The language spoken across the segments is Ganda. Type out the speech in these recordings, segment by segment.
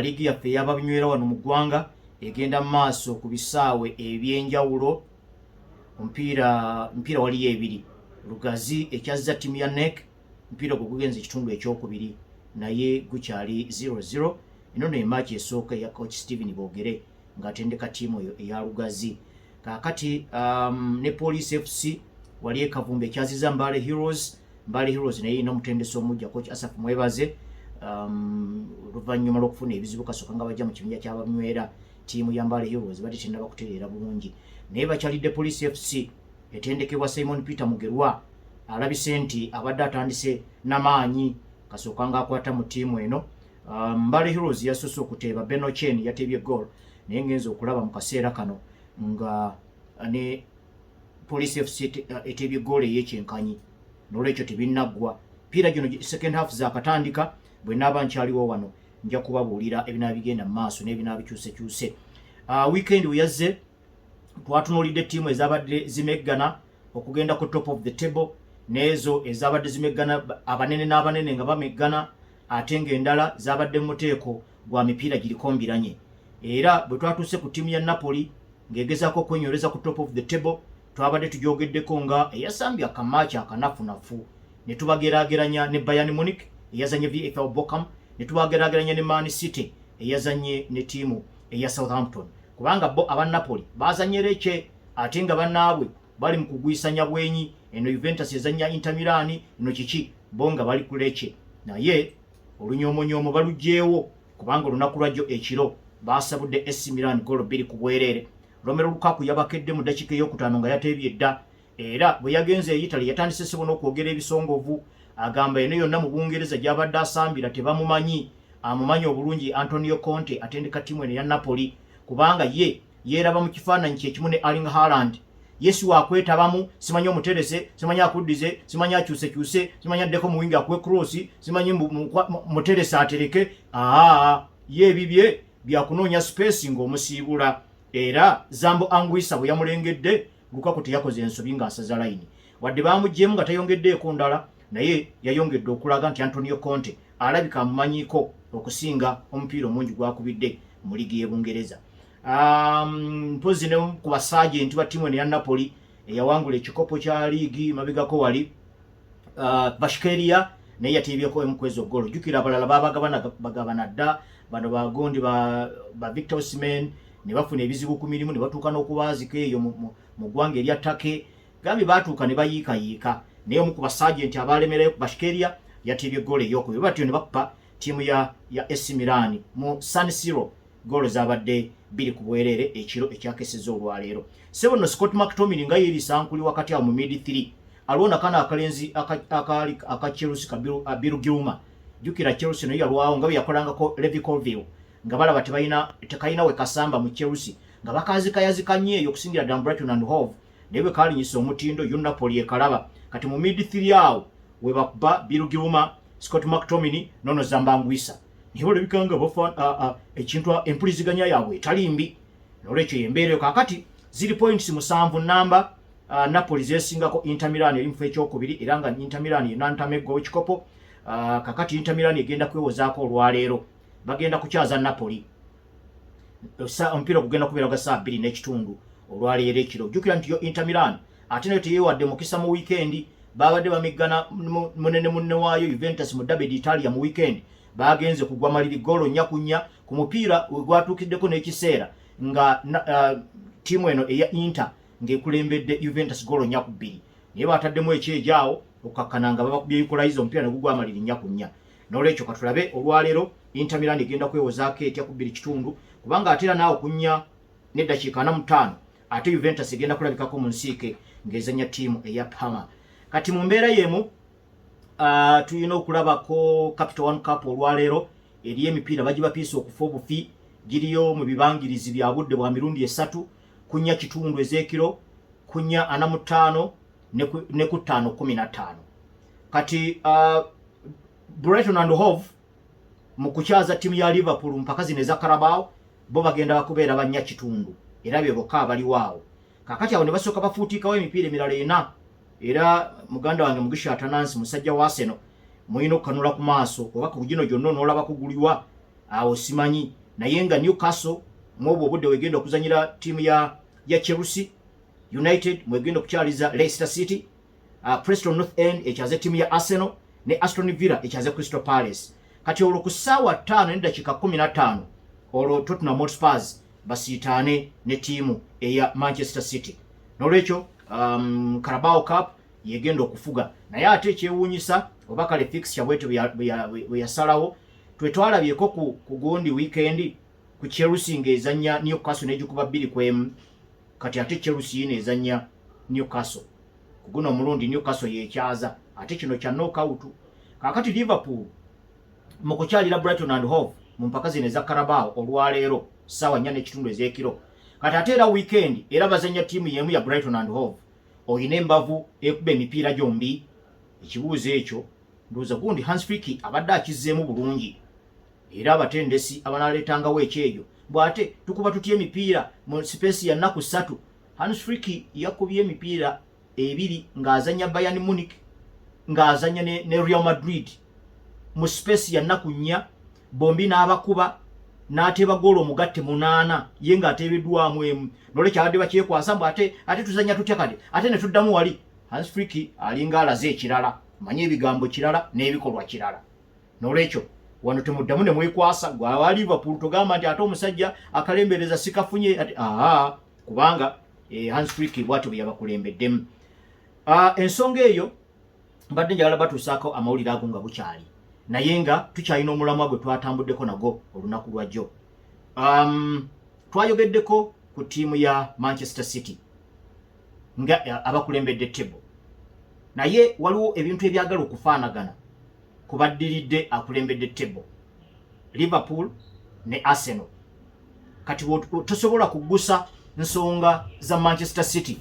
ligi yaffe ey'ababinywera wano mu ggwanga egenda mu maaso ku bisaawe ebyenjawulo. Mpira waliyo ebiri. Lugazi ekyazza ttiimu ya NEC, mpira gwe gugenze ekitundu ekyokubiri naye gukyali 0-0. eno ne match esooka ya coach Steven Bogere ng'atendeka ttiimu eyo eya Lugazi. Kaakati ne Police FC wali ekavumbe ekyaziza Mbale Heroes naye ina omutendesi omujja coach Asaf Mwebaze oluvannyuma lw'okufuna ebizibu kasooka nga bajja mu kibinja ky'ababinywera. Ttiimu ya Mbale Heroes bati tennaba kutereera bulungi naye bakyalidde Police FC etendekebwa Simon Peter Mugerwa alabise nti abadde atandise n'amaanyi kasooka ng'akwata mu ttiimu eno. Mbale Heroes yasoose okuteeba Beno Chen yateebye goal naye ngenza okulaba mu kaseera kano nga ne Police FC eteebye goal ey'ekyenkanyi n'olwekyo tebinnaggwa. Mpira gino second half zaakatandika bwe naaba nkyaliwo wano nja kubabuulira ebinaabigenda mu maaso n'ebinaabikyusekyuse. Weekend we yazze twatunuulidde ttiimu ezabadde zimeggana okugenda ku top of the table n'ezo ezabadde zimeggana abanene n'abanene nga bameggana ate ng'endala zabadde mu muteeko gwa mipiira giriko mbiranye. Era bwe twatuuse ku ttiimu ya Napoli ng'egezaako okwenyoleza ku top of the table twabadde tugyogeddeko nga eyasambye akamaaci akanafunafu ne tubageraageranya ne Bayern Munich eyazanye VfL Bochum, ne tubageraageranya ne Man City eyazanye ne ttiimu eya Southampton. Kubanga bo aba Napoli bazanye Lecce ate nga bannaabwe bali mu kugwisanya bwenyi. Eno Juventus ezanya Inter Milan, eno kiki bo nga bali ku Lecce. Naye olunyomonyoomo balugyewo kubanga olunaku lwajjo ekiro baasabudde AC Milan goal 2 ku bwereere. Romelu Lukaku yabakedde mu ddakiika ey'okutaano nga yateebye dda, era bwe yagenze Italy yatandise sebona okwogera ebisongovu. Agamba eno yonna mu Bungereza gy'abadde asambira tebamumanyi, amumanyi obulungi Antonio Conte atendeka ttiimu eno ya Napoli kubanga ye yeeraba mu kifaananyi kyekimu ne Erling Haaland. Yesu wakwetabamu, simanyi omuterese, simanyi akuddize, simanyi akyusekyuse, simanyi addeko mu wingi akuwe cross, simanyi muterese atereke. Ye ebibye byakunoonya space ng'omusiibula. Era Zambo Anguissa bwe yamulengedde Lukaku teyakoze ensobi ng'asaza layini. Wadde bamuggyemu nga tayongeddeeko ndala, naye yayongedde okulaga nti Antonio Conte alabika amumanyiiko okusinga omupiira omungi gwakubidde mu ligi y'e Bungereza. Mpozi ne ku basajenti ba ttiimu ya Napoli eyawangula ekikopo kya liigi mabegako wali Bashkeria naye yateebyeko emukwezo golo. Jjukira abalala bagabana dda bano bagondi ba Victor Osimhen ne bafuna ebizibu ku mirimu ne batuuka n'okubaazika eyo mu ggwanga erya Take. Gambi baatuuka ne bayiikayiika naye omu ku basajenti abaalemereyo Bashkeria yateebye golo ey'okubiri. Batyo ne bakupa ttiimu ya AC Milan mu San Siro golo zabadde 2 ku bwereere ekiro ekyakeseza olwaleero. Sebono Scott McTominay nga yeerisankuli wakati awo mu mid 3 alwona kana akalenzi aka Chelsea Biru Gilma. Jjukira Chelsea naye yalwawo nga bwe yakolangako Levi Colville nga balaba tekayina we kasamba mu Chelsea nga bakazikayazikanye eyo okusingira ddala Brighton and Hove naye bwe kalinyisa omutindo yo Napoli ekalaba. Kati mu mid 3 awo we bakuba Biru Gilma, Scott McTominay nono Zambo Anguissa. Nibo lebikanga bafa ekintu empuliziganya yaabwe etali mbi. N'olwekyo yembeereyo kaakati ziri points 7 namba. Napoli zeesingako Inter Milan eri mufu ekyokubiri era nga Inter Milan yenantameggo ekikopo. Kaakati Inter Milan egenda kwewozaako olwaleero. Bagenda kukyaza Napoli. Omupiira gugenda kubeera gwa saa 2 n'ekitundu olwaleero ekiro. Jjukira nti yo Inter Milan ate nayo teyeewadde mukisa mu weekend. Babadde bameggana munene munne waayo Juventus mu Derby d'Italia mu weekend. Bagenze kugwa maliri golo nyakunya ku mupiira gwatuukiddeko n'ekiseera nga ttiimu eno eya Inter ng'ekulembedde Juventus golo nyaku 2 naye bataddemu ekyejaawo okakkana nga babakubye equalizer omupiira ne gugwa maliri nyakunya. N'olwekyo katulabe olwaleero Inter Milan egenda kwewozaako etya ku 2 kitundu kubanga ate era naawe okunya n'eddakiika 45 ate Juventus egenda kulabikako mu nsiike ng'ezanya ttiimu eya Parma. Kati mu mbeera y'emu tuyina okulabako Capital One Cup olwaleero eri emipiira bagibapiisa okufa obufi giriyo mu bibangirizi bya budde bwa mirundi 3 kunya kitundu ez'ekiro kunya 45 ne ku 5-15. Kati Brighton and Hove mu kukyaza ttiimu ya Liverpool mpaka zino eza Carabao bo bagenda bakubeera banya kitundu era bye bokka abaliwaawo. Kakati awo ne basooka bafuutiikawo emipiira emirala 4 era muganda wange Mugisha Atanansi musajja wa Arsenal muyina okukanula ku maaso oba ku gino gyonna n'olaba kugulirwa awo simanyi naye nga Newcastle mwobwo obudde wegenda okuzanyira tiimu ya Chelsea United, mwegenda okukyaliza Leicester City, Preston North End ekyaze tiimu ya Arsenal ne Aston Villa ekyaze Crystal Palace. Kati olwo ku ssaawa 5:15 olwo Tottenham Hotspur basiitaane ne tiimu eya Manchester City. Nolwekyo Carabao Cup yegenda okufuga, naye ate ekyewuunyisa oba kale fixture bwete bwe yasalawo twetwalabyeko ku gundi weekend ku Chelsea ng'ezanya Newcastle n'egikuba 2-1. Kati ate Chelsea n'ezanya Newcastle ku guno omulundi Newcastle yekyaza, ate kino kya knockout. Kakati Liverpool mu kukyalira Brighton and Hove mu mpaka zino eza Carabao olwaleero ssaawa 4:30 ez'ekiro. Kati ate era weekend era bazanya tiimu y'emu ya Brighton and Hove, oyina embavu ekuba emipiira gyombi. Ekibuuzo ekyo ndowooza gundi Hans Flick abadde akizzeemu bulungi, era abatendesi abanaleetangawo ekyejo bw'ate tukuba tutya emipiira mu space ya nnaku 3. Hans Flick yakubye emipiira 2 ng'azanya Bayern Munich ng'azanya ne Real Madrid mu space ya nnaku 4, bombi n'abakuba n'ateba goolo omugatte 8 ye ng'ateebeddwamu emu. Nolwekyo abadde bakyekwasa mbu ate tuzanya tutya kati ate ne tuddamu wali. Hans Flick alinga alaze ekirala, manye ebigambo kirala n'ebikolwa kirala. Nolwekyo wano temuddamu ne mwekwasa gwe awa Liverpool togamba nti ate omusajja akalembereza sikafunye ati kubanga Hans Flick bw'atyo bwe yabakulembeddemu. Ensonga eyo mbadde njagala batuusaako amawulire ago nga bukyali, naye nga tukyalina omulamwa gwe twatambuddeko nago olunaku lwajjo. Twayogeddeko ku tiimu ya Manchester City nga abakulembedde table, naye waliwo ebintu ebyagala okufaanagana ku baddiridde akulembedde table Liverpool ne Arsenal. Kati tosobola kugusa nsonga za Manchester City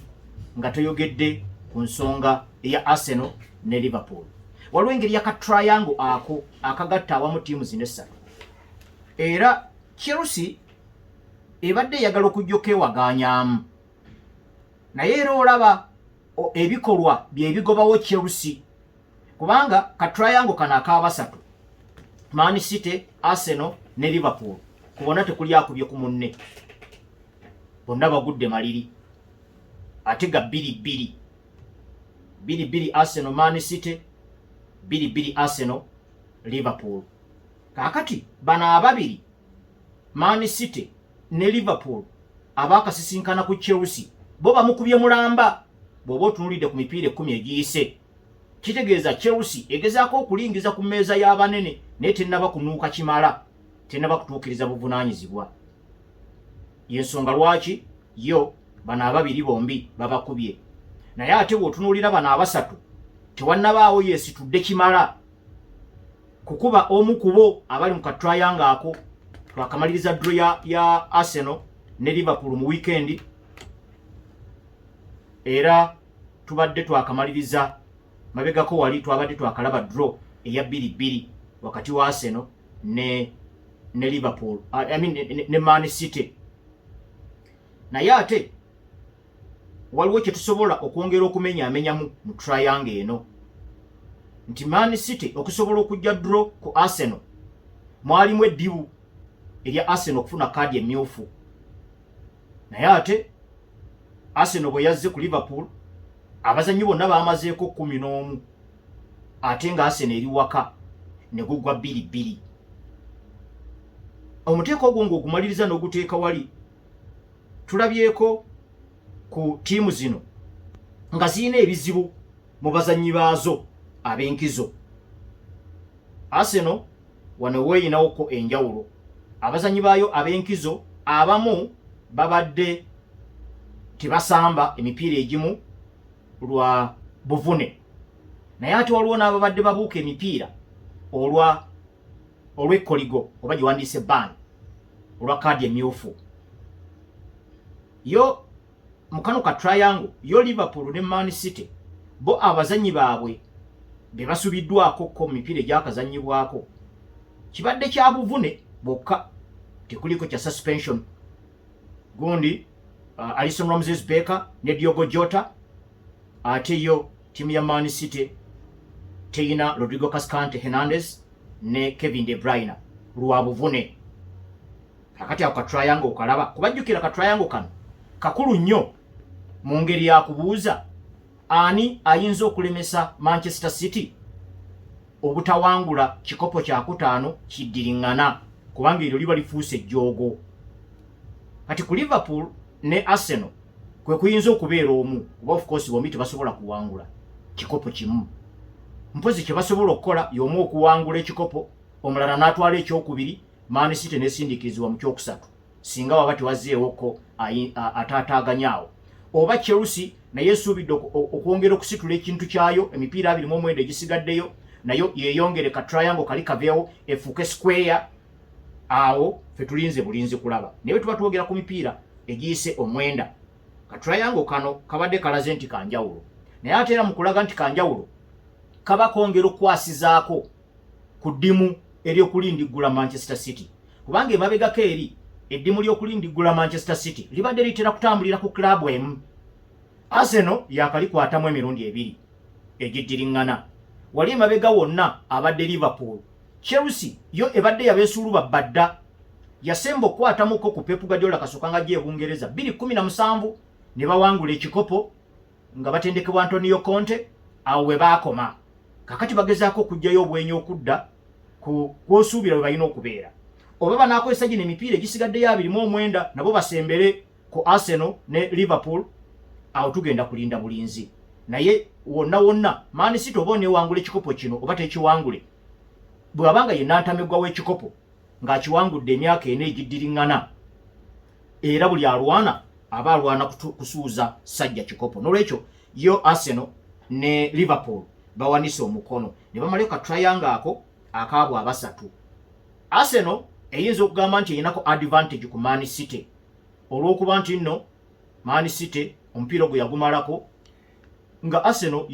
nga toyogedde ku nsonga ya Arsenal ne Liverpool. Waliwo engeri yaka triangle ako akagatta awamu tiimu zino essatu, era Chelsea ebadde eyagala okujjoka ewaganyaamu, naye era olaba ebikolwa byebigobawo Chelsea, kubanga ka triangle kano ak'abasatu Man City, Arsenal ne Liverpool kubona tekuli akubye ku munne, bonna bagudde maliri ate ga 2-2 Arsenal Man City, 2-2 Arsenal Liverpool. Kakati bana ababiri Man City ne Liverpool abakasisinkana ku Chelsea bo bamukubye mulamba. Bw'oba otunulidde ku mipiira 10 egiyise, kitegeeza Chelsea egezaako okulingiza ku mmeeza y'abanene naye tennaba kunuuka kimala, tennaba kutuukiriza buvunaanyizibwa. Y'ensonga lwaki yo bano ababiri bombi babakubye, naye ate bw'otunuulira bano abasatu tewannabaawo yeesitudde kimala kukuba omu ku bo abali mu katriangle ako. Twakamaliriza draw ya Arsenal ne Liverpool mu weekend, era tubadde twakamaliriza mabegako wali twabadde twakalaba draw eya 2-2 wakati wa Arsenal ne Liverpool, ne Man City. Naye ate waliwo kye tusobola okwongera okumenyaamenyamu mu triangle eno, nti Man City okusobola okujja draw ku Arsenal mwalimu eddibu erya Arsenal okufuna kaadi emmyufu, naye ate Arsenal bwe yazze ku Liverpool abazannyi bonna baamazeeko 11 ate nga Arsenal eri waka ne gugwa 2-2. Omuteeko ogwo ng'ogumaliriza n'oguteeka wali, tulabyeko ku tiimu zino nga zirina ebizibu mu bazannyi baazo ab'enkizo. Arsenal wano weeyinawoko enjawulo, abazannyi baayo ab'enkizo abamu babadde tebasamba emipiira egimu lwa buvune, naye ate waliwo n'ababadde babuuka emipiira olw'ekkoligo oba giwandiise ban olwa kaadi emmyufu. Yo mu kano ka triangle yo Liverpool ne Man City bo abazannyi baabwe be basubiddwako mu mipiira egyakazannyibwako kibadde kya buvune bwokka, tekuliko kya suspension. Gundi Alisson Ramsey Becker ne Diogo Jota, ate yo timu ya Man City teina Rodrigo Cascante Hernandez ne Kevin De Bruyne lwa buvune akati ako ka triangle okalaba kubajjukira ka triangle kano kakulu nnyo mu ngeri ya kubuuza ani ayinza okulemesa Manchester City obutawangula kikopo kya kutaano kiddiringana kubanga eryo liba lifuuse ejjoogo. Kati ku Liverpool ne Arsenal kwe kuyinza okubeera omu kuba of course bombi tebasobola kuwangula kikopo kimu. Mpozi kye basobola okukola y'omu okuwangula ekikopo omulala n'atwala ekyokubiri Man City nesindikirizibwa mu kyokusatu singa waba tewazeewoko ataataaganyaawo. Oba Chelsea naye esuubidde okwongera okusitula ekintu kyayo emipiira 29 egisigaddeyo nayo yeeyongere ka triangle kali kaveewo efuuke square. Awo fe tulinze bulinzi kulaba naye tuba twogera ku mipiira egiyise omwenda ka triangle kano kabadde kalaze nti kanjawulo naye ate era mu kulaga nti kanjawulo kaba kongera okwasizaako ku ddimu ery'okulindiggula Manchester City kubanga emabegako eri eddimu ly'okulindiggula Manchester City libadde litera kutambulira ku klabu emu. Arsenal yakalikwatamu emirundi ebiri egiddiringana wali emabega wonna abadde Liverpool. Chelsea yo ebadde yabeesuluba badda yasemba okukwatamuko ku Pep Guardiola kasooka nga gy'Ebungereza 2017 ne bawangula ekikopo nga batendekebwa Antonio Conte awo we baakoma. Kakati bagezaako okugyayo obwenyi okudda ku kwosuubira we balina okubeera oba banaakozesa gino emipiira egisigaddeyo 29 nabo basembere ku Arsenal ne Liverpool. Awo tugenda kulinda bulinzi naye wonna Man City oba oneewangula ekikopo kino oba tekiwangule bw'abanga ye nantamegwa w'ekikopo ng'akiwangudde emyaka ena egiddiringana era buli alwana aba alwana kusuuza sajja kikopo. N'olwekyo yo Arsenal ne Liverpool bawanise omukono ne bamalayo ka triangle ako akaabwe abasatu. Arsenal eyinza okugamba nti eyinako advantage ku Man City olw'okuba nti nno Man City omupiira gwe yagumalako nga Arsenal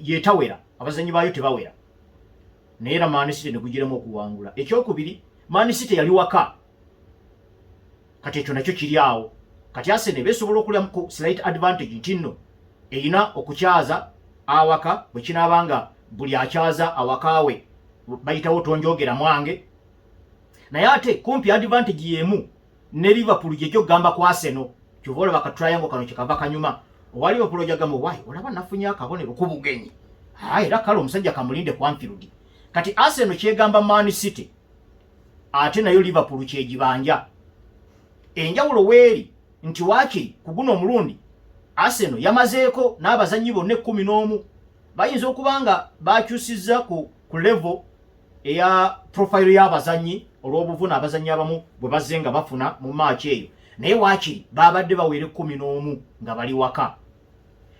yeetawera abazanyi baayo tebawera naye era Man City ne gugiremu okuwangula. Ekyokubiri Man City yali waka kati ekyo nakyo kiri awo. Kati Arsenal beesobola okulyamu ku slight advantage nti nno eyina okukyaza awaka bwe kinaabanga buli akyaza awakaawe bayitawo tonjogera mwange naye ate kumpi advantage yemu ne Liverpool gye gyogamba ku Arsenal kyova olaba ka triangle kano kyekava kanyuma owa Liverpool ojagamba wayi olaba nafunye akabonero k'obugenyi era kale omusajja kamulinde ku Anfield. Kati Arsenal kyegamba Man City ate nayo Liverpool kyegibanja. Enjawulo weeri nti waakiri ku guno omulundi Arsenal yamazeeko n'abazannyi bonna 11 bayinza okuba nga bakyusizza ku level eya profile y'abazannyi olw'obuvuna abazannyi abamu bwe bazze nga bafuna mu match eyo naye waakiri babadde bawere 11 nga bali waka.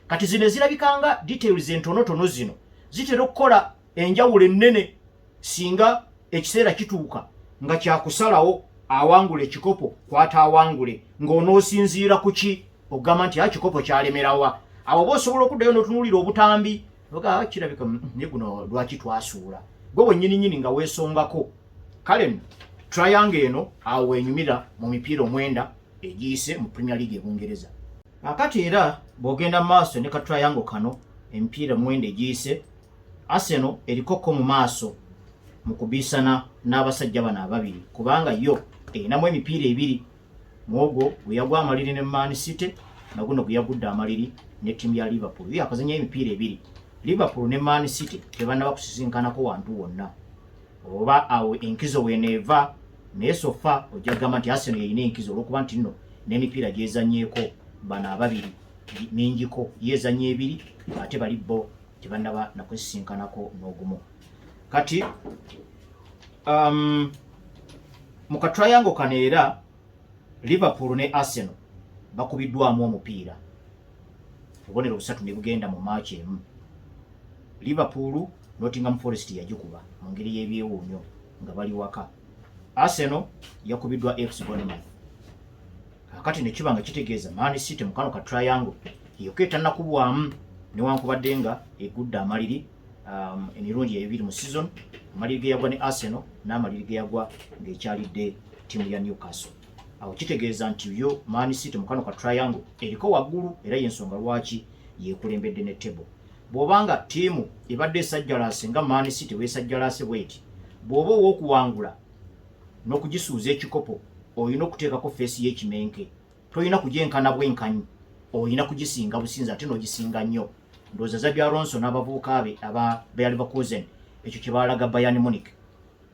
Kati zino ezirabikanga details entonotono zino zitera okukola enjawulo ennene singa ekiseera kituuka nga kyakusalawo awangula ekikopo kwata awangule ng'onoosinziira ku ki ogamba nti kikopo kyalemerawa. Awo oba osobola okuddayo n'otunuulira obutambi oga kirabika ne guno lwaki twasuula gwe bwennyininyini nga weesongako. Kale nno triangle eno awo wenyumira mu mipiira omwenda egiyise mu Premier League ebungereza. Akati era bw'ogenda mu maaso ne ka triangle kano emipiira mwenda egiyise Arsenal erikoko mu maaso mu kubiisana n'abasajja bano ababiri kubanga yo erinamu emipiira ebiri mwogwo gwe yagwa amaliri ne Man City naguno gwe yagudde amaliri ne ttiimu ya Liverpool. Yo yakazanya emipiira ebiri. Liverpool ne Man City tebannaba kusisinkanako wantu wonna oba awo enkizo weeneeva naye sofa ojja kugamba nti Arsenal yeyina enkizo olw'okuba nti nno n'emipiira gyezanyeeko bano ababiri mingiko yezanya ebiri ate bali bo tebannaba nakusisinkanako n'ogumu. Kati mu ka triangle kano era Liverpool ne Arsenal bakubiddwamu omupiira obubonero busatu ne bugenda mu match emu. Liverpool Nottingham Forest yagikuba mu ngeri y'ebyewuunyo nga bali waka. Arsenal yakubiddwa FC Bournemouth. Kakati ne kiba nga kitegeeza Man City mu kano ka triangle yokka etannakubwamu newankubadde nga egudde amaliri emirundi ebiri mu season amaliri ge yagwa ne Arsenal n'amaliri ge yagwa ng'ekyalidde ttiimu ya Newcastle. Awo kitegeeza nti yo Man City mu kano ka triangle eriko waggulu era y'ensonga lwaki yeekulembedde ne table. Bw'obanga ttiimu ebadde esajjalaase nga Man City weesajjalaase bweti bw'oba ow'okuwangula n'okugisuuza ekikopo oyina okuteekako feesi y'ekimenke, toyina kugyenkana bwenkanyi, oyina kugisinga businza ate n'ogisinga nnyo. Ndowooza Xabi Alonso n'abavubuka be aba Bayer Leverkusen ekyo kye baalaga Bayern Munich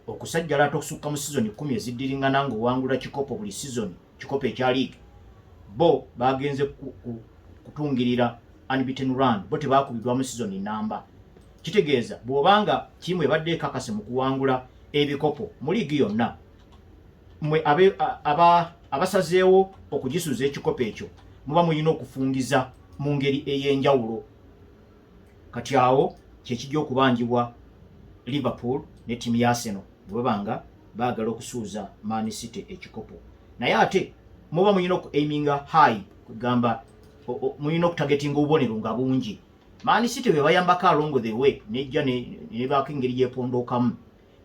okusajjala ate okusukka mu sizoni 10 eziddiringana ng'owangula kikopo buli sizoni, kikopo ekya league, bo bagenze kutungirira unbeaten run, bo tebaakubidwa mu sizoni namba. Kitegeeza bw'obanga tiimu ebadde ekakase mu kuwangula ebikopo mu liigi yonna, mwe abasazeewo okugisuuza ekikopo ekyo muba muyina okufungiza mu ngeri ey'enjawulo. Kati awo kyekijja okubangibwa Liverpool ne ttiimu ya Arsenal bwe babanga baagala okusuuza Man City ekikopo. Naye ate muba muyina okuaiminga high, kugamba muyina okutagetinga obubonero nga bungi. Man City bwe bayambako along the way nejja ne baako engeri gyepondookamu,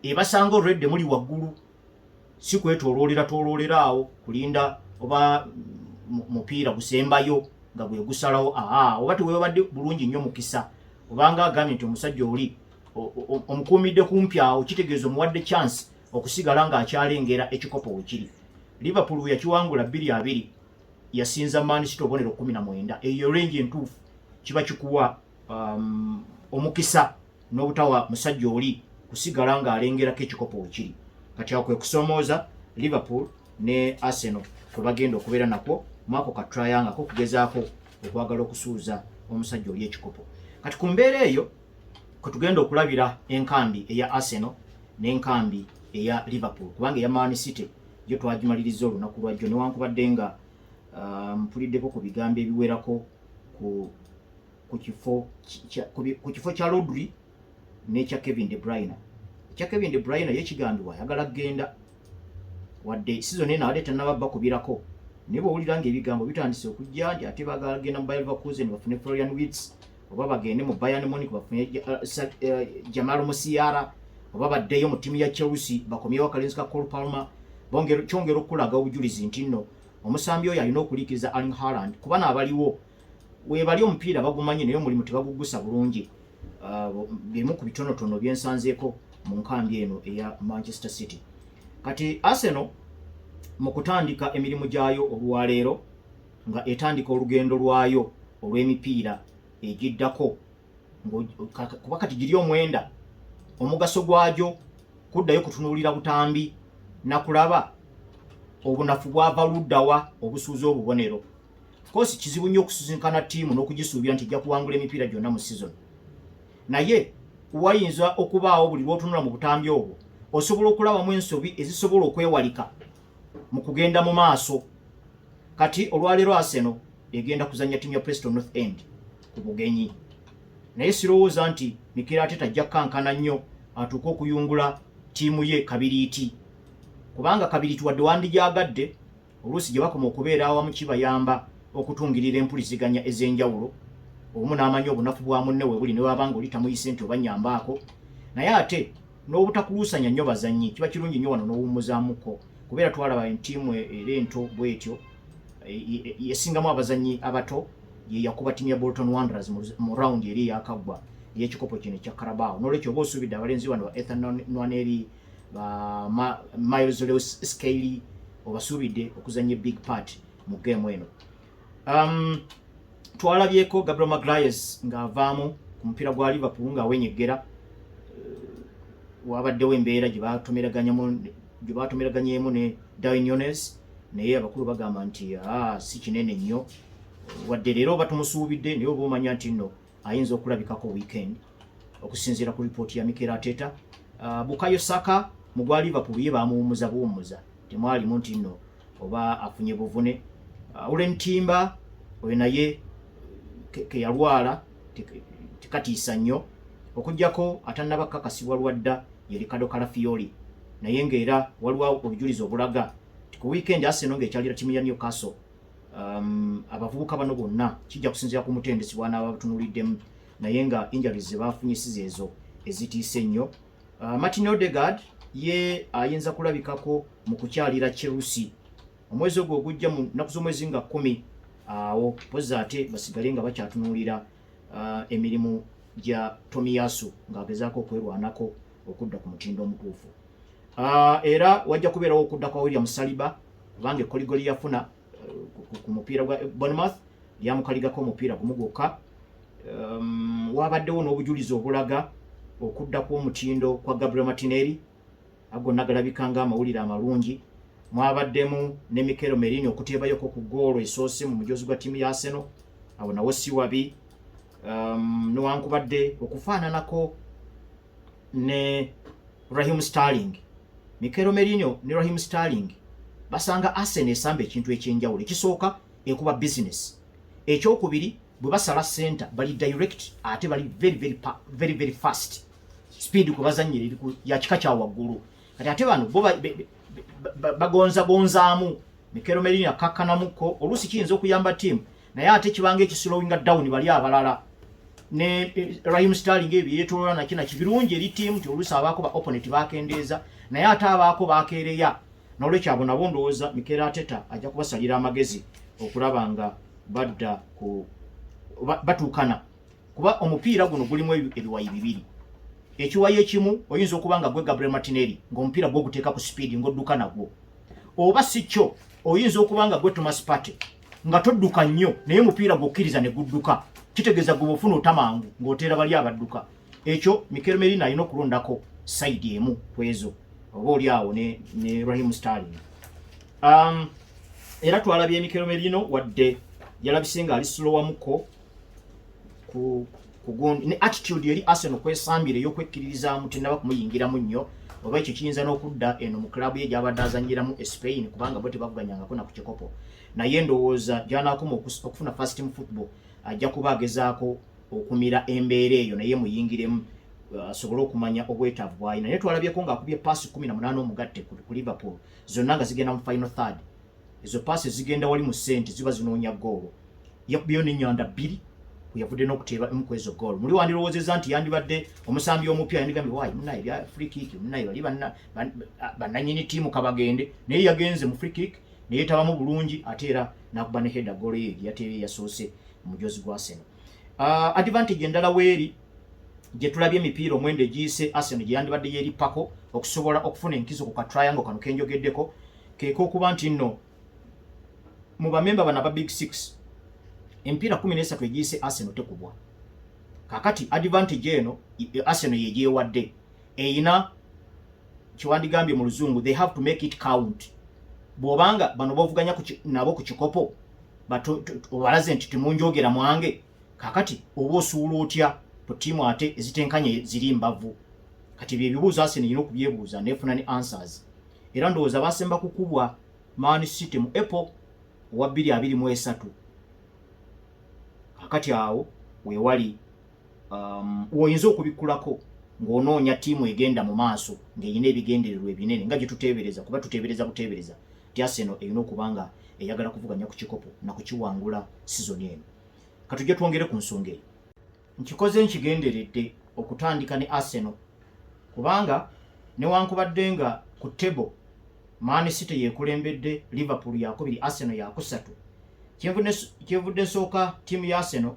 ebasanga olredde muli waggulu, si kwetoloolera awo kulinda oba mupiira gusembayo nga gwe gusalawo oba teweebadde bulungi nnyo mukisa, obanga agambye nti omusajja oli omukuumidde kumpi awo, kitegeeza omuwadde chance okusigala ng'akyalengera ekikopo wekiri. Liverpool bwe yakiwangula 2-2 yasinza Man City obubonero 19. Eyo range entuufu kiba kikuwa omukisa n'obutawa musajja oli kusigala ng'alengerako ekikopo wekiri. Kati awo kwe kusoomooza Liverpool ne Arsenal kwe bagenda okubeera nakwo mwako katrayanga ko kugezaako okwagala okusuuza omusajja oli ekikopo. Kati ku mbeera eyo kwe tugenda okulabira enkambi eya Arsenal n'enkambi eya Liverpool, kubanga eya Man City yo twagimaliriza olunaku lwajjo newankubadde nga mpuliddeko ku bigambo ebiwerako ku kifo kya Rodri n'ekya Kevin De Bruyne. Ekya Kevin De Bruyne yekigambibwa ayagala kgenda wadde season eno ate tannababba kubirako, naye bw'owulira ng'ebigambo bitandise okujja nti ate baagala kgenda mu Bayer Leverkusen bafune Florian Wirtz, oba bagende mu Bayern Munich bafune Jamal Musiala, oba baddeyo mu ttiimu ya Chelsea bakomyewo akalenzi ka Cole Palmer, kyongera okulaga obujulizi nti nno omusambi oyo alina okuliikiriza Erling Haaland kuba n'abaliwo webali omupiira bagumanyi naye omulimu tebagugusa bulungi. Bimu ku bitonotono byensanzeeko mu nkambi eno eya Manchester City. Kati Arsenal mu kutandika emirimu gyayo olwaleero nga etandika olugendo lwayo olw'emipiira egiddako, kuba kati giri omwenda, omugaso gwagyo kuddayo kutunuulira butambi na kulaba obunafu bwava luddawa obusuuza obubonero. Of course kizibu nnyo okusinkana ttiimu n'okugisuubira nti ejja kuwangula emipiira gyonna mu season, naye wayinza okubaawo buli lw'otunula mu butambi obwo osobola okulabamu ensobi ezisobola okwewalika mu kugenda mu maaso. Kati olwaleero Arsenal egenda kuzannya ttiimu ya Preston North End ku bugenyi, naye sirowooza nti Mikel Arteta ajja kankana nnyo atuuke okuyungula ttiimu ye kabiriiti, kubanga kabiriiti wadde wandijaagadde oluusi gye bakoma okubeera awamu kibayamba okutungirira empuliziganya ez'enjawulo. Obumu n'amanya obunafu bwa munne we buli ne wabanga oli tamuyise nti oba nyambaako, naye ate n'obutakuluusanya nnyo bazannyi kiba kirungi nnyo wano n'owummuzaamuko, kubeera twalaba ttiimu era ento bwetyo yesingamu abazannyi abato ye yakuba ttiimu ya Bolton Wanderers mu rawundi eri eyakaggwa ey'ekikopo kino ekya Carabao. N'olwekyo oba osuubidde abalenzi bano ba Ethan Nwaneri, ba Miles Lewis Skelly obasuubidde okuzannya big part mu game eno. Twalabyeko Gabriel Magalhaes ng'avaamu ku mupiira gwa Liverpool ng'awenyegera, wabaddewo embeera gye baatomeraganyemu ne Darwin Núñez, naye abakulu bagamba nti si kinene nnyo, wadde leero batumusuubidde naye oba omanya nti nno ayinza okulabikako weekend okusinziira ku lipooti ya Mikel Arteta. Bukayo Saka mu gwa Liverpool ye bamuwummuza buwummuza, temwalimu nti nno oba afunye buvune. Ulen Timber oyo naye ke yalwala tekatiisa nnyo, okuggyako atannabakakasibwa lwadda ye Ricardo Calafiori, naye ng'era waliwo obujulizi obulaga ku weekend Arsenal ng'ekyalira ttiimu ya Newcastle. Abavubuka bano bonna kijja kusinziira ku mutendesi bw'anaaba batunuuliddemu, naye nga injuries ze baafunyisiza ezo ezitiise nnyo. Martin Odegaard ye ayinza kulabikako mu kukyalira Chelsea omwezi ogwo ogujja mu nnaku z'omwezi nga 10 awo, pozi ate basigale nga bakyatunuulira emirimu gya Tomiyasu ng'agezaako okwerwanako okudda ku mutindo omutuufu. Era wajja kubeerawo okudda kwa William Saliba kubanga ekoligoli yafuna ku mupiira gwa Bournemouth yamukaligako omupiira gumugoka. Wabaddewo n'obujulizi obulaga okudda kw'omutindo kwa Gabriel Martinelli agonna galabika nga amawulire amalungi. Mwabaddemu ne Mikel Merino okuteebayoko ku ggoolo esoose mu mujozi gwa ttiimu ya Arsenal, awo nawo si wabi. Newankubadde okufaananako ne Raheem Sterling. Mikel Merino ne Raheem Sterling basanga Arsenal esamba ekintu ekyenjawulo. Ekisooka ekuba business. Ekyokubiri bwe basala center bali direct ate bali very fast. Speed kubazanyira eri ya kika kya waggulu. Kati ate bano bo bagonzaamu. Mikel Merino akakanamuko oluusi kiyinza okuyamba ttiimu naye ate kibanga ekislowinga down bali abalala. Ne Raheem Sterling ebyetolola nakina kibirungi eri ttiimu nti oluusi abaako ba opponent bakendeeza naye ate abaako bakeereya. N'olwekyo abo nabo ndowooza Mikel Arteta ajja kubasalira amagezi okulaba nga badda ku batuukana. Kuba omupiira guno gulimu ebiwayi bibiri. Ekiwayi ekimu oyinza okuba nga gwe Gabriel Martinelli ng'omupiira gwo guteeka ku speed ng'odduka nagwo. Oba si kyo oyinza okuba nga gwe Thomas Partey nga todduka nnyo naye mupiira gwokkiriza ne gudduka. Kitegeeza gwe bw'ofuna otamangu ng'oteera bali abadduka. Ekyo Mikel Merino alina okulondako side emu ku ezo oba oli awo ne Raheem Sterling. Era twalabye Mikel Merino wadde yalabise nga ali slowamuko ku gundi ne attitude eri Arsenal kwesambire y'okwekkiririzaamu tenaba kumuyingiramu nnyo oba ekyo kiyinza n'okudda eno mu klabu ye gy'abadde azanyiramu Spain kubanga bo tebavuganyangako na ku kikopo. Naye ndowooza gy'anaakoma okufuna first team football ajja kuba agezaako okumira embeera eyo naye muyingiremu asobole okumanya obwetaavu bw'alina. Naye twalabyeko ng'akubye paasi 18 omugatte ku Liverpool zonna nga zigenda mu final third. Ezo paasi zigenda wali mu sente ziba zinoonya goolo. Yakubyeyo n'ennyanda 2 yavudde n'okuteeba emu ku ezo goolo. Muli wandirowoozezza nti yandibadde omusambi omupya yandigambye waayi munaye bya free kick munaye bali bannannyini ttiimu kabagende naye yagenze mu free kick ne yeetabamu bulungi ate era n'akuba ne header goolo ye yateebye yasoose mu mujozi gwa Arsenal. Advantage endala weeri gye tulabye emipiira omwenda egiyise Arsenal gye yandibadde yeerippako okusobola okufuna enkizo ku ka triangle kano kenjogeddeko keeka okuba nti nno mu bamemba bano aba big 6 empiira 13 egiyise Arsenal tekubwa. Kakati advantage eno Arsenal yegyewadde eyina kiwandigambye mu luzungu they have to make it count. Bw'obanga bano bovuganya nabo ku kikopo obalaze nti temunjogera mwange kakati oba osuula otya ku ttiimu ate ezitenkanye ziri mbavu. Kati byebibuuzo Arsenal yina okubyebuuza nefuna ne answers. Era ndowooza basemba kukubwa Man City mu April wa 2023. Kakati awo weewali oyinza okubikkulako ng'onoonya ttiimu egenda mu maaso ng'eyina ebigendererwa ebinene nga gye tuteebereza kuba tuteebereza buteebereza ti Arsenal eyina okuba nga eyagala kuvuganya ku kikopo na kukiwangula sizoni eno. Katujja twongere ku nsonga eyo. Nkikoze nkigenderedde okutandika ne Arsenal kubanga newankubadde nga ku table Man City yekulembedde, Liverpool yakubiri, Arsenal yakusatu. Kyevudde nsooka ttiimu ya Arsenal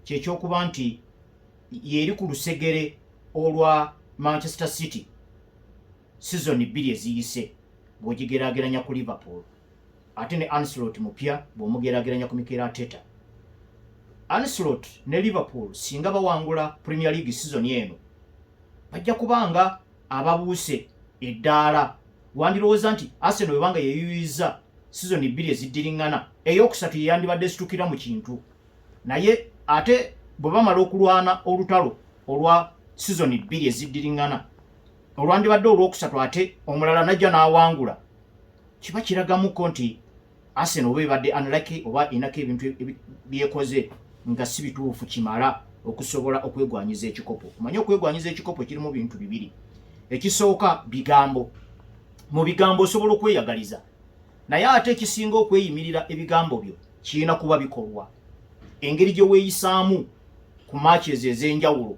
kyekyokuba nti yeri ku lusegere olwa Manchester City season 2 eziyise bw'ogigeraageranya ku Liverpool ate ne Ancelotti mupya bw'omugeraageranya ku Mikel Arteta. Ancelotti ne Liverpool singa bawangula Premier League season eno bajja kubanga ababuuse eddaala. Wandirowooza nti Arsenal webanga yeyuyiza season 2 eziddiringana eyokusatu yeyandibadde situkira mu kintu naye ate bwe bamala okulwana olutalo olwa season 2 eziddiringana olwandibadde olwokusatu ate omulala najja n'awangula kiba kiragamuko nti Arsenal oba ebadde unlucky oba inako ebintu byekoze nga si bituufu kimala okusobola okwegwanyiza ekikopo. Omanyi okwegwanyiza ekikopo kirimu bintu bibiri. Ekisooka bigambo. Mu bigambo osobola okweyagaliza naye ate ekisinga okweyimirira ebigambo byo kirina kuba bikolwa. Engeri gye weeyisaamu ku matches ez'enjawulo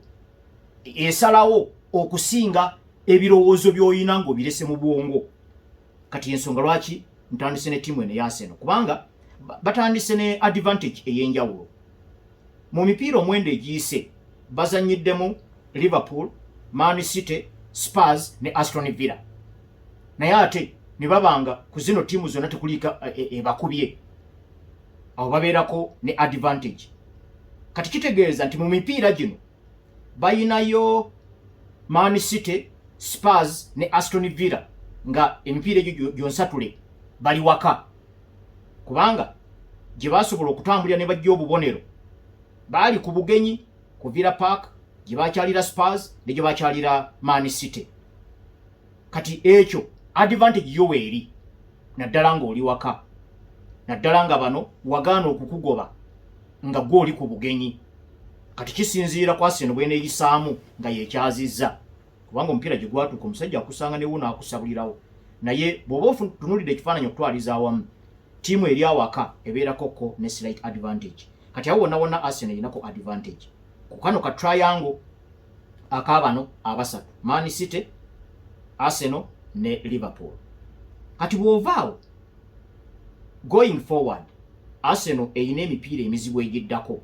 esalawo okusinga ebirowoozo by'oyina ng'obirese mu bwongo. Kati ensonga lwaki ntandise ne ttiimu eno ya Arsenal kubanga batandise ne advantage ey'enjawulo. Mu mipiira omwenda egiyise bazannyiddemu Liverpool, Man City, Spurs ne Aston Villa. Naye ate ne babanga ku zino tiimu zonna tekulika bakubye, awo babeerako ne advantage. Kati kitegeeza nti mu mipiira gino bayinayo Man City, Spurs ne Aston Villa nga emipiira egyo gyonsatule bali waka, kubanga gye basobola okutambulira ne bajja obubonero baali ku bugenyi ku Villa Park, gye bakyalira Spurs ne gye bakyalira Man City. Kati ekyo advantage yo weeri, naddala ng'oli waka, naddala nga bano wagaana okukugoba nga gw'oli ku bugenyi. Kati kisinziira ku Arsenal bw'eneeyisaamu nga yekyazizza, kubanga omupiira gye gwatuuka omusajja akusanga ne wuno akusabulirawo. Naye bw'oba otunuulidde ekifaananyi okutwaliza awamu, tiimu eri awaka ebeerakoko ne slight advantage. Kati awo wonna wonna Arsenal erinako advantage ku kano ka triangle akaabano abasatu, Man City, Arsenal ne Liverpool. Kati bw'ovaawo going forward, Arsenal eyina emipiira emizibu egiddako.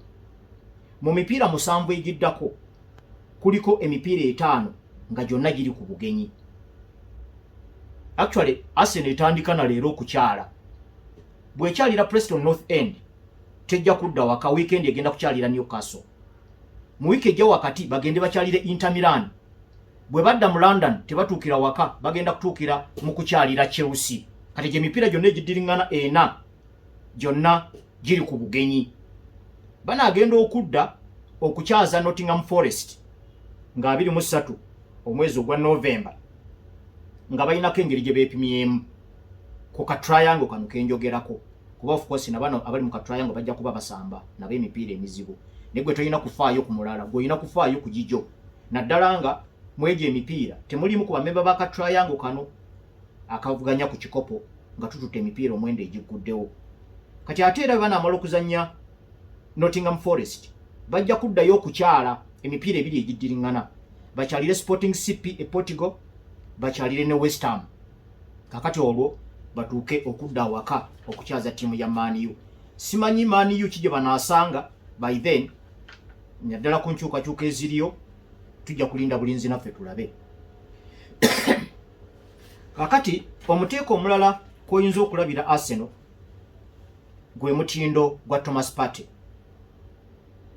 Mu mipiira 7 egiddako kuliko emipiira 5 nga gyonna giri ku bugenyi. Actually Arsenal etandika na leero okukyala, bw'ekyalira Preston North End tejja kudda waka, weekend egenda kukyalira Newcastle. Mu wiiki ejja wakati bagende bakyalire Inter Milan. Bwe badda mu London tebatuukira waka, bagenda kutuukira mu kukyalira Chelsea. Kati gye mipiira gyonna egiddiriŋŋana 4 gyonna giri ku bugenyi. Banaagenda okudda okukyaza Nottingham Forest nga 23 omwezi ogwa November nga balinako engeri gye beepimyemu ku ka triangle kano kenjogerako, kuba of course nabano abali mu ka triangle bajja kuba basamba nabo emipiira emizibu. Ne gwe toyina kufaayo ku mulala, gw'olina kufaayo ku gijo. Naddala nga mwegye emipiira temulimu ku bamemba ba ka triangle kano akavuganya ku kikopo nga tututte emipiira omwenda egiguddewo. Kati ate era banaamala okuzannya Nottingham Forest bajja kuddayo okukyala emipiira ebiri egiddiriŋŋana, bakyalire Sporting CP e Portugal, bakyalire ne West Ham. Kakati olwo batuuke okudda waka okukyaza ttiimu ya Man U. Simanyi Man U kije banaasanga by then, naddala ku nkyukakyuka eziriyo tujja kulinda bulinzi naffe tulabe. Kakati omuteeko omulala kw'oyinza okulabira Arsenal gwe mutindo gwa Thomas Partey.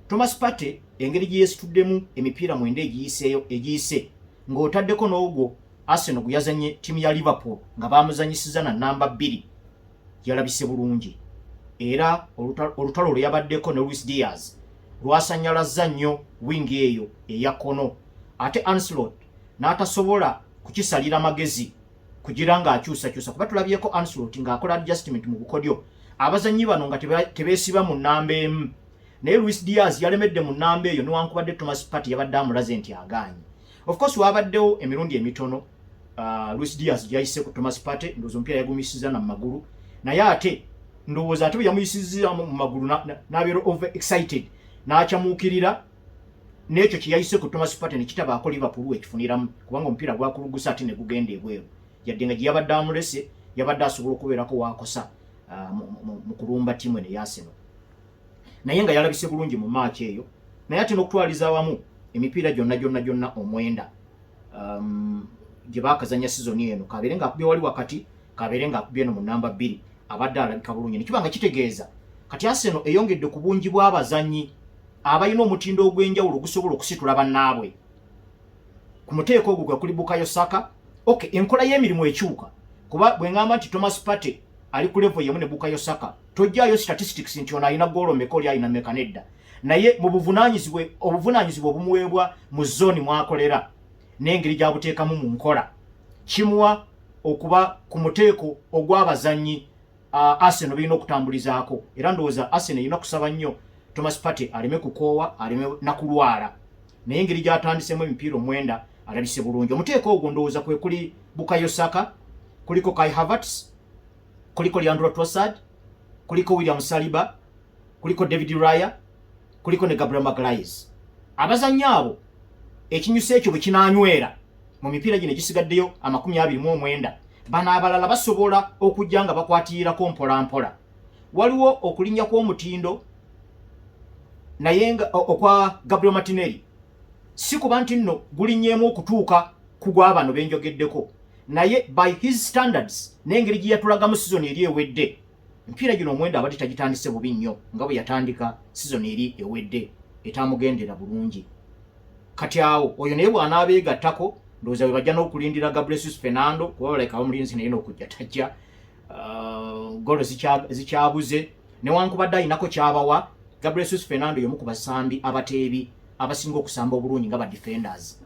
Thomas Partey engeri gye yeesituddemu emipiira 9 egiyise ng'otaddeko n'ogwo Arsenal gwe yazanye ttiimu ya Liverpool nga baamuzanyisiza na namba 2 yalabise bulungi. Era olutalo lwe yabaddeko ne Luis Diaz lwasanyalazza nnyo wingi eyo eya kono. Ate Ancelotti n'atasobola kukisalira magezi kugira ng'akyusakyusa, kuba tulabyeko Ancelotti ng'akola adjustment mu bukodyo abazannyi bano nga tebeesiba mu nnamba emu. Naye Luis Diaz yalemedde mu nnamba eyo newankubadde Thomas Partey yabadde amulaze nti agaanye. Of course wabaddewo emirundi emitono Luis Diaz gyayise ku Thomas Partey, ndowooza omupiira yagumisiza na magulu, naye ate ndowooza ate bwe yamuyisizza mu magulu n'abeera over excited n'akyamuukirira, n'ekyo kye yayise ku Thomas Partey ne kitabaako Liverpool ekifuniramu, kubanga omupiira gwakulugusa ate ne gugenda ebweru. Yadde nga gye yabadde amulese yabadde asobola okubeerako waakosa mu kulumba ttiimu eno eya Arsenal. Naye nga yalabise bulungi mu match eyo, naye ate n'okutwaliza awamu emipiira gyonna omwenda gye baakazanya sizoni eno, kabeere ng'akubye wali wakati, kabeere ng'akubye eno mu namba 2, abadde alabika bulungi. Ne kiba nga kitegeeza kati Arsenal eyongedde ku bungi bw'abazannyi abalina omutindo ogw'enjawulo gusobola okusitula bannaabwe. Ku muteeko ogwo gwe kuli Bukayo Saka. Okay, enkola y'emirimu ekyuka, kuba bwe ngamba nti Thomas Partey ali ku level yemu ne Bukayo Saka, tojjaayo statistics nti ono alina goolo mmeka oli alina mmeka, nedda. Naye mu obuvunaanyizibwa obumuweebwa mu zooni mwakolera n'engeri gy'abuteekamu mu nkola kimuwa okuba ku muteeko ogw'abazannyi Arsenal birina okutambulizaako. Era ndowooza Arsenal erina kusaba nnyo Thomas Partey aleme kukoowa, aleme nakulwala, naye engeri gy'atandisemu emipiira 9 alabise bulungi. Omuteeko ogwo ndowooza kwe kuli Bukayo Saka, kuliko Kai Havertz, kuliko Leandro Trossard, kuliko William Saliba, kuliko David Raya, kuliko ne Gabriel Magalhaes. Abazannyi abo ekinyusa ekyo bwe kinaanywera mu mipiira gino egisigaddeyo 29, bano abalala basobola okujja nga bakwatirirako mpolampola. Waliwo okulinnya kw'omutindo naye nga okwa Gabriel Martinelli si kuba nti nno gulinnyeemu okutuuka ku gw'abano benjogeddeko, naye by his standards n'engeri gye yatulagamu season eri ewedde emipiira gino omwenda abadde tagitandise bubi nnyo nga bwe yatandika season eri ewedde etamugendera bulungi. Kati awo oyo naye bw'anaabeegattako ndowooza bwe bajja n'okulindira Gabriel Fernando kuba baleka omulinzi naye n'okujja tajja golo zikyabuze newankubadde ayinako kyabawa. Gabriel Fernando y'omu ku basambi abateebi abasinga okusamba obulungi nga ba defenders.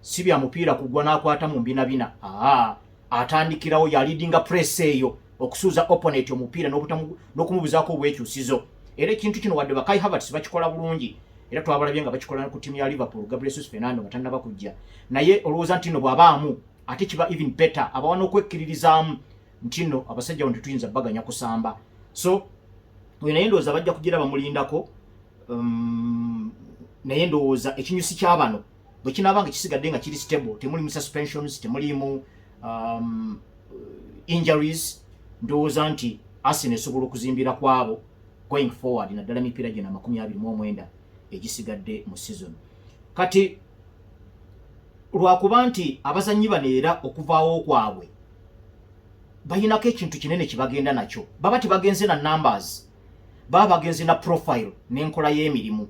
Si bya mupiira kugwa n'akwata mu mbinabina. Atandikirawo ya leadinga press eyo okusuuza opponent omupiira n'okumubuzaako obwekyusizo. Era ekintu kino wadde Kai Havertz bakikola bulungi. Era twabalabye nga bakikola ku timu ya Liverpool Gabriel Fernando batannaba kujja. Naye olowooza nti no bw'abaamu ate kiba even better abawa n'okwekkiririzaamu nti no abasajja wano tetuyinza baganya kusamba. So oyo naye ndowooza bajja kugira bamulindako. Naye ndowooza ekinyusi ky'abano bwe kinaaba nga kisigadde nga kiri stable, temulimu suspensions, temulimu injuries, ndowooza nti Arsenal esobola okuzimbira kwabo going forward naddala emipiira gino 29 egisigadde mu season. Kati lwakuba nti abazannyi bano era okuvaawo kwabwe bayinako ekintu kinene kibagenda nakyo. Baba tebagenze na numbers, baba bagenze na profile n'enkola y'emirimu.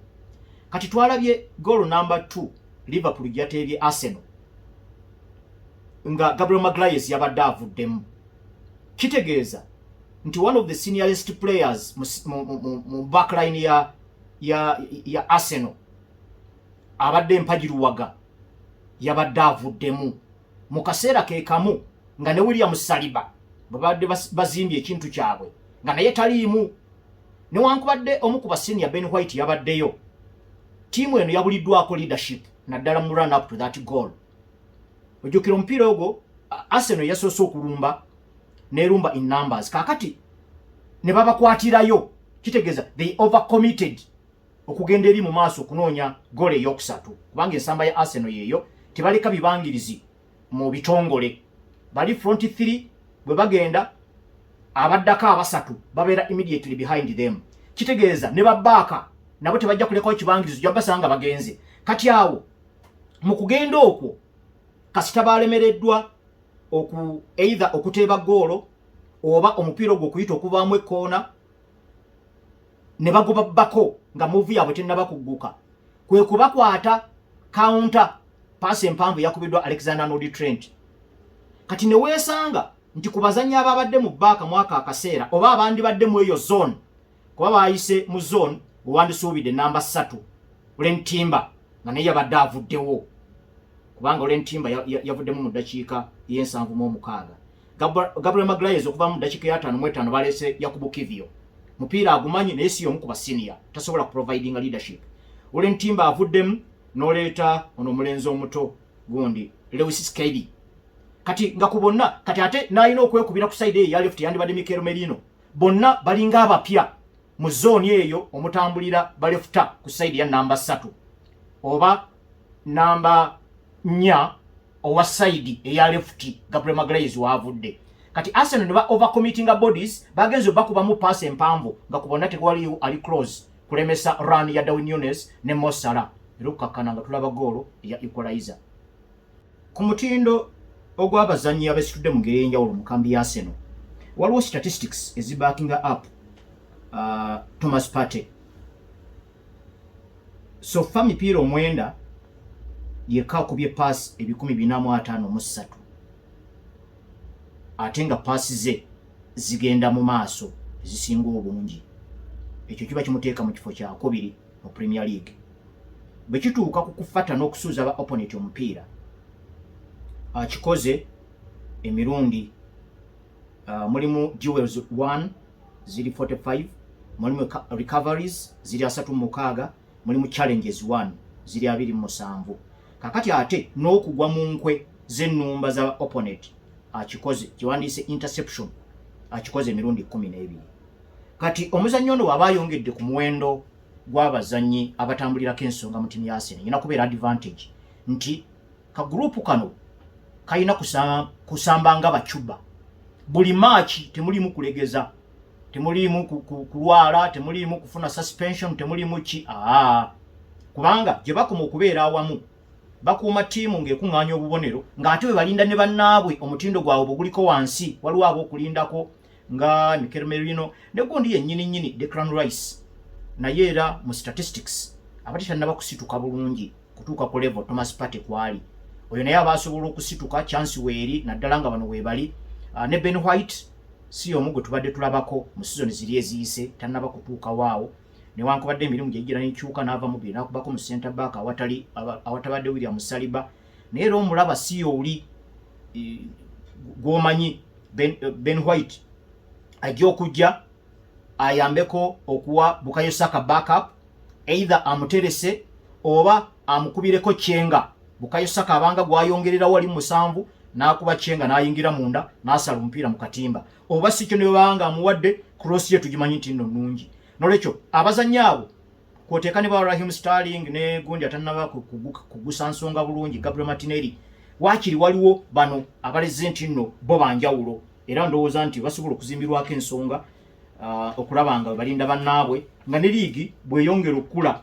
Kati twalabye goal number 2 Liverpool gyateebye Arsenal nga Gabriel Magalhaes yabadde avuddemu. Kitegeeza nti one of the seniorest players mu backline ya Arsenal abadde mpajiruwaga yabadde avuddemu mu kaseera ke kamu nga ne William Saliba babadde bazimbye ekintu kyabwe nga naye taliimu. Newankubadde omu ku basenior Ben White yabaddeyo, tiimu eno yabuliddwako leadership naddala mu run up to that goal. Ojjukira omupiira ogwo Arsenal yasoose okulumba nerumba in numbers. Kakati ne babakwatirayo, kitegeeza they overcommitted okugenda eri mu maaso okunoonya goal eyokusatu kubanga ensamba ya Arsenal yeeyo tebaleka bibangirizi mu bitongole. Bali front 3 bwe bagenda abaddako abasatu babeera immediately behind them. Kitegeeza ne babbaaka nabo tebajja kulekawo kibangirizo jabasanga bagenze. Kati awo mu kugenda okwo kasita balemereddwa either okuteeba goolo oba omupiira ogwo okuyita okuvaamu ekkoona ne bagoba bako nga muvi yabwe tennaba kugguka. Kwe kubakwata counter pass empanvu yakubiddwa Alexander-Arnold Trent. Kati ne weesanga nti ku bazannyi ababadde mu bbaaka mwaka akaseera oba abandi badde mu eyo zone kuba baayise mu zone wandisuubidde namba 3 Olen Timber nga naye yabadde avuddewo kubanga Olen Timber yavuddemu mu ddakiika y'76. Gabriel Magalhaes okuva mu ddakiika ya 5 baleese Yakubu Kivio. Mupiira agumanyi naye si omu ku basenior, tasobola kuprovidinga leadership. Olen Timber avuddemu n'oleeta ono omulenzi omuto gundi Lewis Skelly. Kati nga ku bonna kati ate n'alina okwekubira ku side ya left yandibadde Mikel Merino. Bonna balinga abapya mu zone eyo omutambulira balefuta ku side ya namba 3 oba namba 4 owa side eya left Gabriel Magalhaes wavudde. Kati Arsenal ne ba overcommitting bodies bagenzo bakuba mu pass empanvu nga kubona tekwali ali close kulemesa run ya Darwin Nunes ne Mo Salah erukakana nga tulaba goal ya equalizer. Ku mutindo ogw'abazannyi abasitudde mu ngeri enjawulo mu kambi ya Arsenal waliwo statistics ezibackinga up Thomas Partey. So mipiira omwenda yekka akubye pass 453 ate nga paasi ze zigenda mu maaso zisinga obungi. Ekyo kiba kimuteeka mu kifo kya 2 mu Premier League. Bwe kituuka ku kufata n'okusuuza ba opponent omupiira akikoze emirundi mulimu duels 1 ziri 45, mulimu recoveries ziri 36, mulimu challenges 1 ziri 27. Kakati ate n'okugwa mu nkwe z'ennumba za opponent akikoze kiwandiise interception akikoze emirundi 12. Kati omuzannyo ono waba ayongedde ku muwendo gw'abazannyi abatambulirako ensonga mu timu ya Arsenal yina kubeera advantage nti ka group kano kayina kusamba nga bacuba. Buli match temulimu kulegeza, temulimu kulwala, temulimu kufuna suspension, temulimu ki kubanga gye bakoma okubeera awamu bakuuma ttiimu ng'ekuŋŋaanya obubonero ng'ate bwe balinda ne bannaabwe omutindo gwabwe buguliko wansi waliwo ab'okulindako nga Mikel Merino ne gundi yennyini nnyini Declan Rice naye era mu statistics abati tannaba kusituka bulungi kutuuka ku level Thomas Partey kwali oyo naye abasobola okusituka chance weeri naddala nga bano weebali ne Ben White si omu gwe tubadde tulabako mu sizoni ziri eziyise tannaba kutuuka waawo newankubadde emirimu gyejjira n'ekyuka n'ava mu biri n'akubako mu center back awatabadde William Saliba naye era omulaba si oli gw'omanyi Ben White ajja okujja ayambeko okuwa Bukayo Saka backup either amuterese oba amukubireko Chenga Bukayo Saka abanga gwayongerera wali mu 7 n'akuba Chenga n'ayingira munda n'asala omupiira mu katimba oba si kyo ne banga amuwadde cross ye tugimanyi nti nno nnungi nolwekyo abazannyi abo kwoteeka ne ba Raheem Sterling ne gundi atannaba kugusa nsonga bulungi Gabriel Martinelli waakiri waliwo bano abaleze nti nno bo banjawulo era ndowooza nti basobola okuzimbirwako ensonga okulaba nga balinda bannaabwe nga ne liigi bweyongera okukula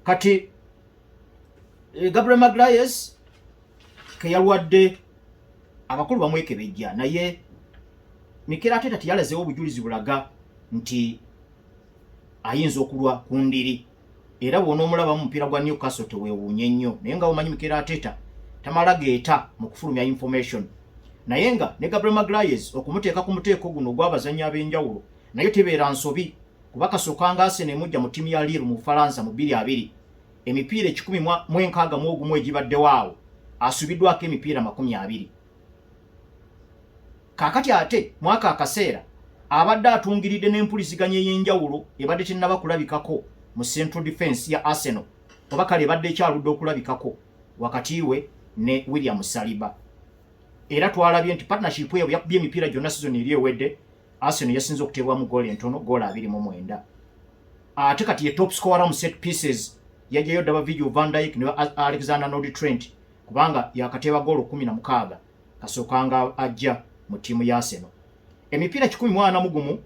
kati Gabriel Magalhaes ke yalwadde abakulu bamwekebejja naye Mikel Arteta teyalazeewo obujulizi bulaga nti ayinza okulwa ku ndiri era bw'onoomulaba mu mupiira gwa Newcastle teweewuunye nnyo naye nga omanyi Mikel Arteta tamala geeta mu kufulumya information naye nga ne Gabriel Magalhaes okumuteeka ku muteeko guno ogw'abazannyi ab'enjawulo naye tebeera nsobi kuba kasookanga Arsenal emujja mu ttiimu ya Lille mu Bufalansa mu 2-2 emipiira 161 egibaddewo awo asubiddwako emipiira 20 kaakati ate mwaka akaseera abadde atungiridde n'empuliziganya ey'enjawulo ebadde tennaba kulabikako mu central defense ya Arsenal oba kale ebadde ekyaludde okulabikako wakati we ne William Saliba era twalabye nti partnership eyo yakubye emipiira gyonna season eri ewedde Arsenal yasinze okuteebwamu goal entono goal 29 ate kati ye top scorer mu set pieces yajjayo Virgil van Dijk ne Alexander-Arnold Trent kubanga yakateeba goal 16 kasookanga ajja mu ttiimu ya Arsenal emipiira 141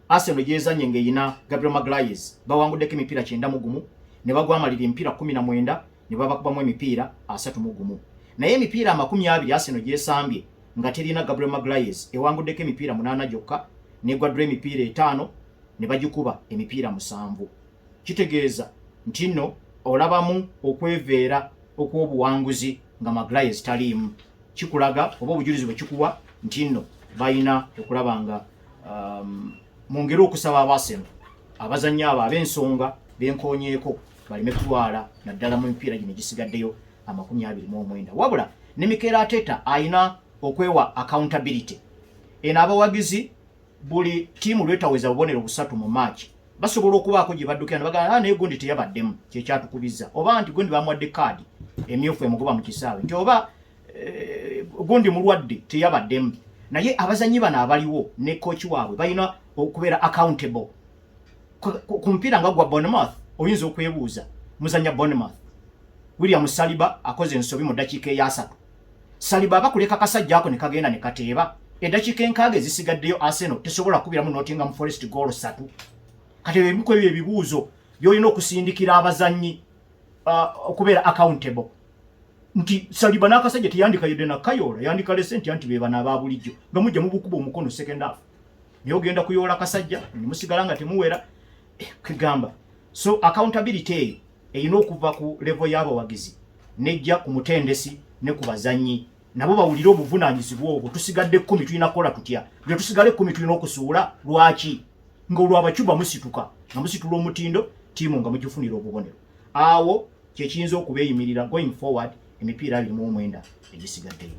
Arsenal gyezanye ng'eyina Gabriel Magalhaes bawanguddeko emipiira 91 ne bagwamalira emipiira 19 ne babakubamu emipiira 31 naye emipiira 20 Arsenal gyesambye nga terina Gabriel Magalhaes ewanguddeko emipiira 8 gyokka negwaddwa emipiira 5 ne bagikuba emipiira 7 kitegeeza nti nno olabamu okweveera okw'obuwanguzi nga Magalhaes taliimu kikulaga oba obujulizi bwe kikuwa nti nno balina okulaba nga mu ngeri okusaba ab'Arsenal abazannyi abo ab'ensonga benkoonyeeko baleme kutwala naddala mu mipiira gino gisigaddeyo 29 wabula ne Mikel Arteta ayina okwewa accountability eno abawagizi buli ttiimu lwetaweza bubonero 3 mu match basobola okubaako gye baddukira ne bagamba naye gundi teyabaddemu kyekyatukubiza oba nti gundi bamuwadde kaadi emyufu emugoba mu kisaawe nti oba gundi mulwadde teyabaddemu naye abazannyi bano abaliwo ne kooki waabwe balina okubeera accountable ku mupiira nga gwa Bournemouth oyinza okwebuuza muzannya Bournemouth William Saliba akoze ensobi mu ddakiika eya 3 Saliba abakuleka kasajja ako ne kagenda ne kateeba eddakiika enkaaga ezisigaddeyo Arsenal tesobola kubiramu Nottingham Forest goal 3 kati ebimu ebyo ebibuuzo byolina okusindikira abazannyi okubeera accountable nti Saliba n'akasajja teyandika yodde na Kayola yandika lesenti anti beba n'ababulijjo nga mujja mu bukubo omukono second half naye ogenda kuyoola kasajja ne musigala nga temuwera kigamba so accountability eyo eyina okuva ku level y'abawagizi nejja ku mutendesi ne ku bazannyi nabo bawulire obuvunaanyizibwa obwo tusigadde 10 tulina kukola tutya bwe tusigale 10 tulina okusuula lwaki nga olwabacuba musituka nga musitula omutindo ttiimu nga mugifunira obubonero awo kyekiyinza okubeeyimirira going forward emipiira 29 egisigaddeyo